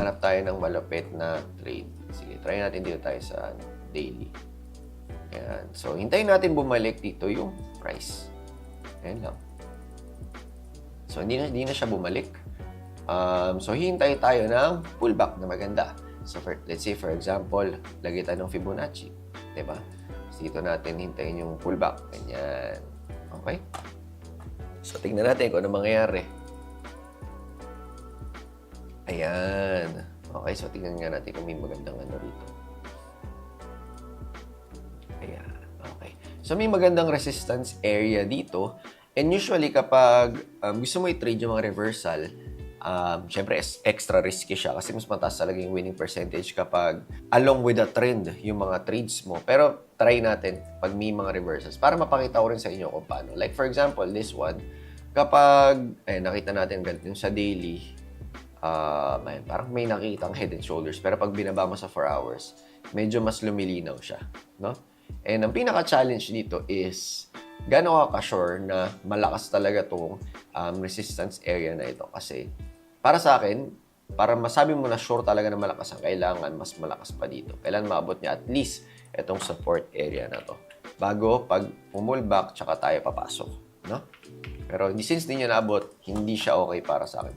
hanap tayo ng malupit na trade. Sige, try natin dito tayo sa daily. Ayan. So, hintayin natin bumalik dito yung price. Ayan lang. So, hindi na siya bumalik. So, hintay tayo ng pullback na maganda. So, let's say, for example, lagay tayo ng Fibonacci. Diba? So, dito natin hintayin yung pullback. Ganyan. Okay? So, tingnan natin kung ano mangyayari. Ayan. Okay, so tingnan nga natin kung may magandang ano rito. Ayan. Okay. So, may magandang resistance area dito. And usually, kapag gusto mo i-trade yung mga reversal, syempre, extra risky siya kasi mas mataas talaga yung winning percentage kapag along with the trend yung mga trades mo. Pero, try natin pag may mga reversals para mapakita ko rin sa inyo kung paano. Like, for example, this one, kapag, nakita natin ganito yung sa daily, parang may nakikitang head and shoulders. Pero pag binaba mo sa 4 hours, medyo mas lumilinaw siya. No? And ang pinaka-challenge dito is gano'n ka-sure na malakas talaga itong resistance area na ito. Kasi para sa akin, para masabi mo na sure talaga na malakas ang kailangan, mas malakas pa dito. Kailangan maabot niya at least itong support area na to. Bago pag pumulback, tsaka tayo papasok. No? Pero since hindi niya naabot, hindi siya okay para sa akin.